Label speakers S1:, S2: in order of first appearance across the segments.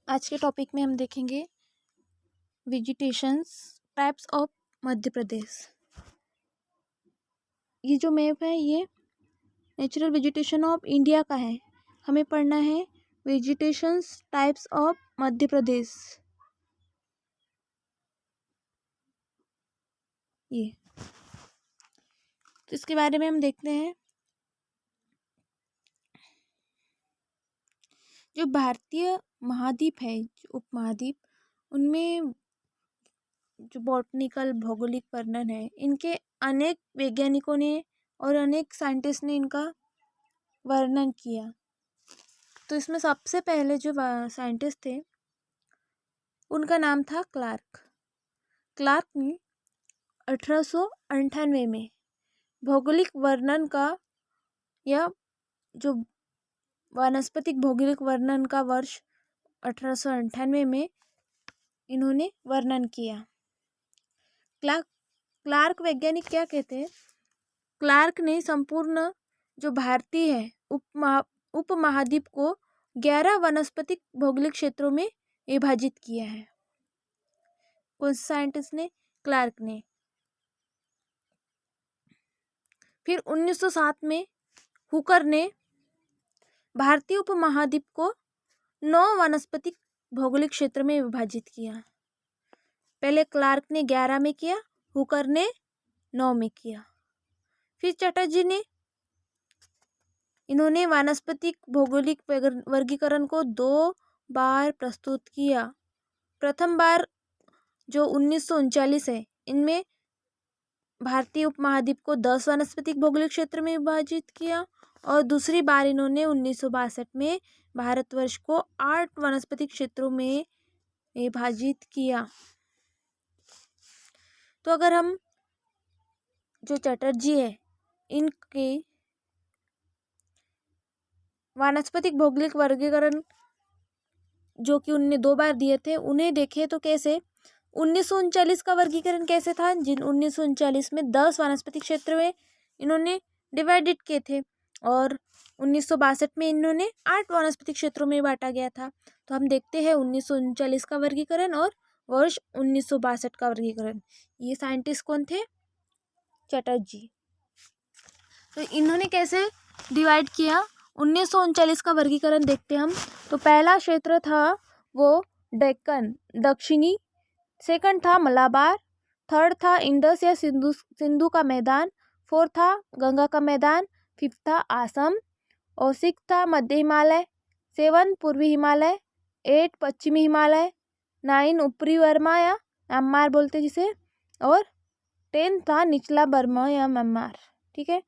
S1: आज के टॉपिक में हम देखेंगे vegetations types of Madhya Pradesh. ये जो मैप है ये नेचुरल वेजिटेशन ऑफ इंडिया का है। हमें पढ़ना है vegetations types of Madhya Pradesh. ये तो इसके बारे में हम देखते हैं। जो भारतीय महाद्वीप है, उपमहाद्वीप, उनमें जो बॉटनिकल भौगोलिक वर्णन है, इनके अनेक वैज्ञानिकों ने और अनेक साइंटिस्ट ने इनका वर्णन किया। तो इसमें सबसे पहले जो साइंटिस्ट थे उनका नाम था क्लार्क। क्लार्क ने 1898 में भौगोलिक वर्णन का या जो वानस्पतिक भौगोलिक वर्णन का वर्ष 1898 में इन्होंने वर्णन किया। क्लार्क वैज्ञानिक क्या कहते हैं? क्लार्क ने संपूर्ण जो भारतीय है उपमहाद्वीप को 11 वनस्पतिक भौगोलिक क्षेत्रों में विभाजित किया है। कौन से साइंटिस्ट ने? क्लार्क ने। फिर 1907 में हुकर ने भारतीय उपमहाद्वीप को 9 वनस्पतिक भौगोलिक क्षेत्र में विभाजित किया। पहले क्लार्क ने 11 में किया, हुकर ने 9 में किया। फिर चटर्जी ने इन्होंने वानस्पतिक भौगोलिक वर्गीकरण को 2 बार प्रस्तुत किया। प्रथम बार जो 1939 है, इनमें भारतीय उपमहाद्वीप को 10 वानस्पतिक भौगोलिक क्षेत्र में विभाजित किया और दूसरी बार इन्होंने 1962 में भारतवर्ष को 8 वानस्पतिक क्षेत्रों में विभाजित किया। तो अगर हम जो चटर्जी है इनके वानस्पतिक भौगोलिक वर्गीकरण जो कि उनने 2 बार दिए थे उन्हें देखे तो कैसे 1939 का वर्गीकरण कैसे था? जिन 1939 में 10 वानस्पतिक क्षेत्र में इन्होंने डिवाइडेड किए थे और 1962 में इन्होंने 8 वानस्पतिक क्षेत्रों में बांटा गया था। तो हम देखते हैं 1939 का वर्गीकरण और वर्ष 1962 का वर्गीकरण। ये साइंटिस्ट कौन थे? चटर्जी। तो इन्होंने कैसे डिवाइड किया? 1939 का वर्गीकरण देखते हम। तो पहला क्षेत्र था वो डेक्कन दक्षिणी, सेकंड था मलाबार, थर्ड था इंडस या सिंधु का मैदान, फोर्थ था गंगा का मैदान, फिफ्थ था आसम और सिक्स था मध्य हिमालय, 7 पूर्वी हिमालय, 8 पश्चिमी हिमालय, 9 ऊपरी बर्मा या म्यांमार बोलते जिसे, और 10 था निचला बर्मा या म्यांमार। ठीक है,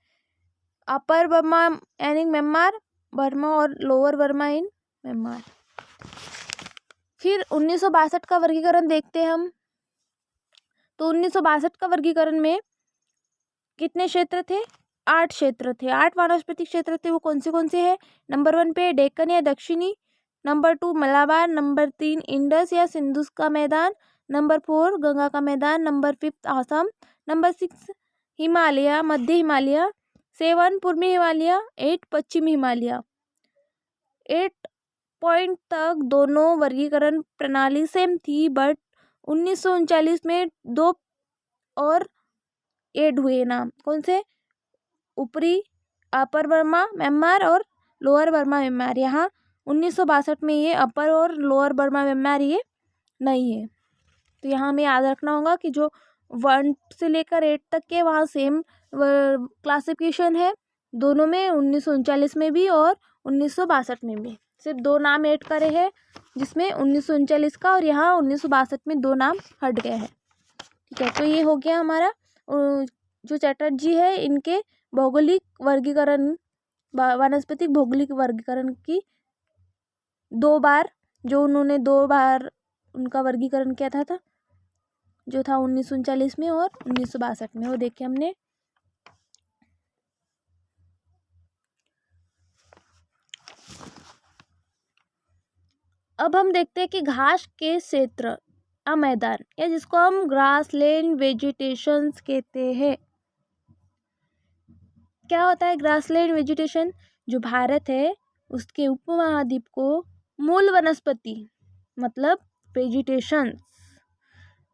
S1: अपर बर्मा यानी म्यांमार, बर्मा और लोअर बर्मा इन म्यांमार। फिर 1962 का वर्गीकरण देखते हैं हम। तो 1962 का वर्गीकरण में कितने क्षेत्र थे? 8 क्षेत्र थे, 8 वानस्पतिक क्षेत्र थे। वो कौन से हैं? नंबर 1 पे डेक्कन या दक्षिणी, नंबर 2 मलाबार, नंबर 3 इंडस या सिंधु का मैदान, नंबर 4 गंगा का मैदान, नंबर 5 आसाम, नंबर 6 हिमालय मध्य हिमालय, 7 पूर्वी हिमालय, 8 पश्चिमी हिमालय। 8 पॉइंट तक दोनों वर्गीकरण प्रणाली सेम थी, बट 1939 में 2 और ऐड हुए नाम। कौन से? ऊपरी अपर बर्मा म्यांमार और लोअर बर्मा म्यांमार। यहाँ 1962 में ये अपर और लोअर बर्मा म्यांमार ये नहीं है। तो यहाँ हमें याद रखना होगा कि जो 1 से लेकर 8 तक के वहाँ सेम क्लासिफिकेशन है दोनों में, 1939 में भी और 1962 में भी। सिर्फ 2 नाम ऐड करे हैं जिसमें 1939 का और यहाँ 1962 में 2 नाम हट गए हैं। ठीक है, तो ये हो गया हमारा जो चटर्जी है इनके भौगोलिक वर्गीकरण, वानस्पतिक भौगोलिक वर्गीकरण की 2 बार, जो उन्होंने 2 बार उनका वर्गीकरण किया था जो था 1939 में और 1962 में, वो देखे हमने। अब हम देखते हैं कि घास के क्षेत्र मैदान या जिसको हम ग्रासलैंड वेजिटेशन कहते हैं। क्या होता है ग्रासलैंड वेजिटेशन? जो भारत है उसके उपमहाद्वीप को मूल वनस्पति मतलब वेजिटेशन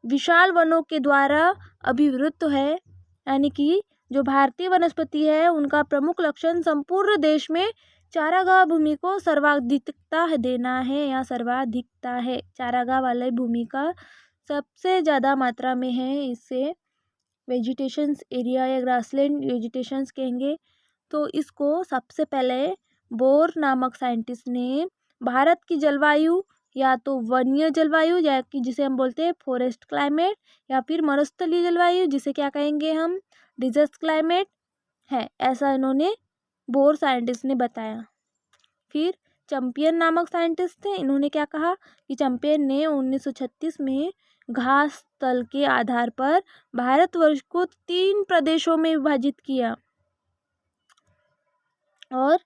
S1: विशाल वनों के द्वारा अभिवृत है, यानी कि जो भारतीय वनस्पति है उनका प्रमुख लक्षण संपूर्ण देश में चारागाह भूमि को सर्वाधिकता देना है या सर्वाधिकता है। चारागाह वाले भूमि का सबसे ज़्यादा मात्रा में है, इससे वेजिटेशंस एरिया या ग्रासलैंड वेजिटेशंस कहेंगे। तो इसको सबसे पहले बोर नामक साइंटिस्ट ने भारत की जलवायु या तो वन्य जलवायु या कि जिसे हम बोलते हैं फॉरेस्ट क्लाइमेट, या फिर मरुस्थलीय जलवायु जिसे क्या कहेंगे हम डिजर्ट क्लाइमेट है, ऐसा इन्होंने बोर साइंटिस्ट ने बताया। फिर चैंपियन नामक साइंटिस्ट थे, इन्होंने क्या कहा कि चैंपियन ने 1936 में घास तल के आधार पर भारतवर्ष को 3 प्रदेशों में विभाजित किया और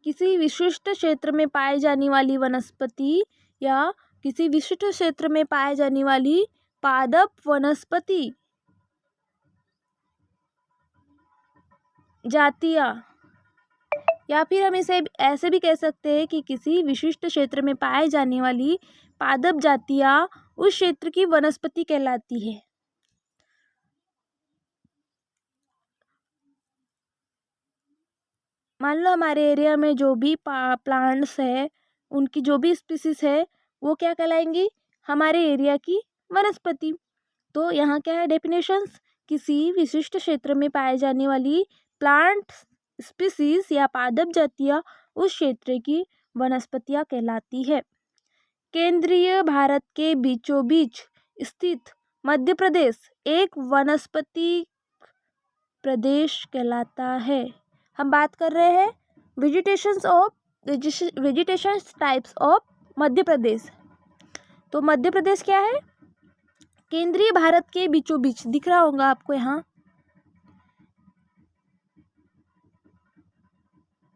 S1: किसी विशिष्ट क्षेत्र में पाई जाने वाली वनस्पति या किसी विशिष्ट क्षेत्र में पाई जाने वाली पादप वनस्पति जातियां, या फिर हम इसे ऐसे भी कह सकते हैं कि किसी विशिष्ट क्षेत्र में पाई जाने वाली पादप जातियां उस क्षेत्र की वनस्पति कहलाती है। मान लो हमारे एरिया में जो भी प्लांट्स है उनकी जो भी स्पीसीज है वो क्या कहलाएंगी, हमारे एरिया की वनस्पति। तो यहाँ क्या है डेफिनेशंस, किसी विशिष्ट क्षेत्र में पाए जाने वाली प्लांट स्पीसीज या पादप जातियाँ उस क्षेत्र की वनस्पतियाँ कहलाती है। केंद्रीय भारत के बीचों बीच स्थित मध्य प्रदेश एक वनस्पति प्रदेश कहलाता है। हम बात कर रहे हैं vegetation types of Madhya Pradesh. तो मध्य प्रदेश क्या है, केंद्रीय भारत के बीचों बीच, दिख रहा होगा आपको यहाँ,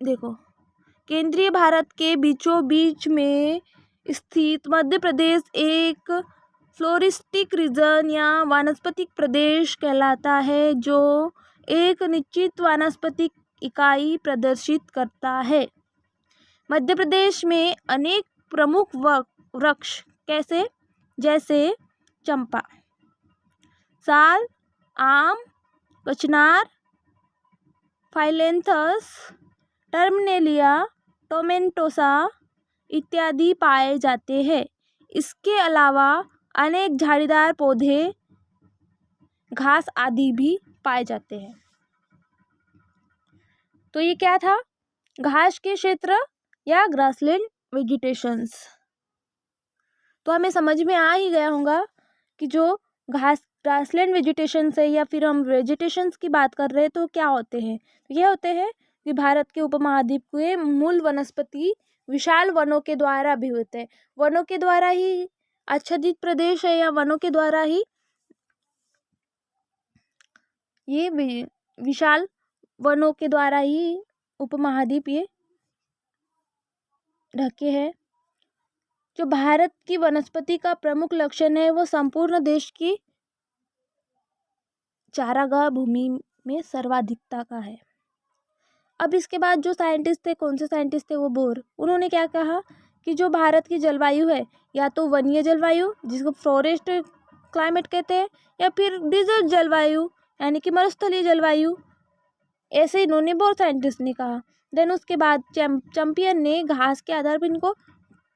S1: देखो केंद्रीय भारत के बीचों बीच में स्थित मध्य प्रदेश एक फ्लोरिस्टिक रीजन या वानस्पतिक प्रदेश कहलाता है जो एक निश्चित वानस्पतिक इकाई प्रदर्शित करता है। मध्य प्रदेश में अनेक प्रमुख वृक्ष कैसे, जैसे चंपा, साल, आम, कचनार, फाइलेंथस, टर्मिनेलिया, टोमेंटोसा इत्यादि पाए जाते हैं। इसके अलावा अनेक झाड़ीदार पौधे, घास आदि भी पाए जाते हैं। तो ये क्या था, घास के क्षेत्र या ग्रासलैंड वेजिटेशंस। तो हमें समझ में आ ही गया होगा कि जो ग्रासलैंड वेजिटेशंस है या फिर हम वेजिटेशंस की बात कर रहे हैं तो क्या होते हैं, ये होते हैं कि भारत के उपमहाद्वीप के मूल वनस्पति विशाल वनों के द्वारा भी होते हैं। वनों के द्वारा ही आच्छादित प्रदेश है या वनों के द्वारा ही ये विशाल वनों के द्वारा ही उपमहाद्वीप ये ढके हैं। जो भारत की वनस्पति का प्रमुख लक्षण है वो संपूर्ण देश की चारागाह भूमि में सर्वाधिकता का है। अब इसके बाद जो साइंटिस्ट थे, कौन से साइंटिस्ट थे, वो बोर, उन्होंने क्या कहा कि जो भारत की जलवायु है या तो वन्य जलवायु जिसको फॉरेस्ट क्लाइमेट कहते हैं या फिर डिजर्ट जलवायु यानी कि मरुस्थलीय जलवायु, ऐसे इन्होंने बोर साइंटिस्ट ने कहा। देन उसके बाद चैंपियन ने घास के आधार पर इनको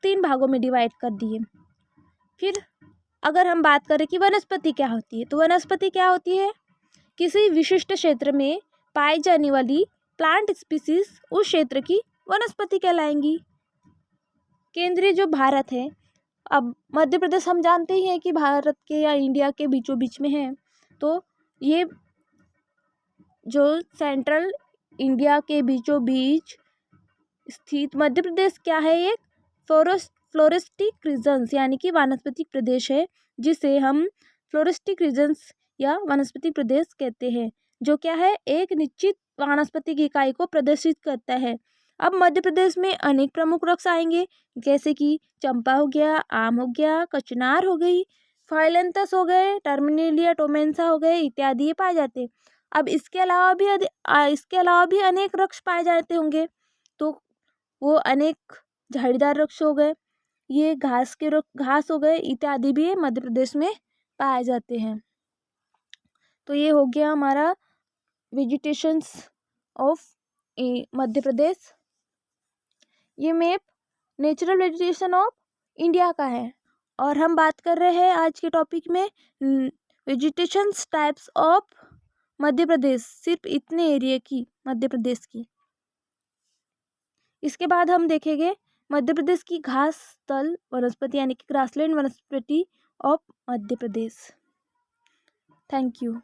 S1: 3 भागों में डिवाइड कर दिए। फिर अगर हम बात करें कि वनस्पति क्या होती है, तो वनस्पति क्या होती है, किसी विशिष्ट क्षेत्र में पाई जाने वाली प्लांट स्पीसीज उस क्षेत्र की वनस्पति कहलाएंगी। केंद्रीय जो भारत है, अब मध्य प्रदेश हम जानते ही हैं कि भारत के या इंडिया के बीचों बीच में है। तो ये जो सेंट्रल इंडिया के बीचों बीच स्थित मध्य प्रदेश क्या है, एक फ्लोरिस्टिक रीजन्स यानी कि वानस्पतिक प्रदेश है, जिसे हम फ्लोरिस्टिक रीजन्स या वनस्पति प्रदेश कहते हैं, जो क्या है एक निश्चित वानस्पतिक इकाई को प्रदर्शित करता है। अब मध्य प्रदेश में अनेक प्रमुख वृक्ष आएंगे, जैसे कि चंपा हो गया, आम हो गया, कचनार हो गई, फाइलेंथस हो गए, टर्मिनेलिया टोमेंसा हो गए इत्यादि ये पाए जाते हैं। अब इसके अलावा भी अनेक वृक्ष पाए जाते होंगे, तो वो अनेक झाड़ीदार वृक्ष हो गए, ये घास हो गए इत्यादि भी मध्य प्रदेश में पाए जाते हैं। तो ये हो गया हमारा वेजिटेशंस ऑफ मध्य प्रदेश। ये map natural vegetation of India का है और हम बात कर रहे हैं आज के टॉपिक में vegetations types of Madhya Pradesh, सिर्फ इतने एरिया की मध्य प्रदेश की। इसके बाद हम देखेंगे मध्य प्रदेश की घास स्थल वनस्पति यानी कि ग्रासलैंड वनस्पति of Madhya Pradesh. Thank you.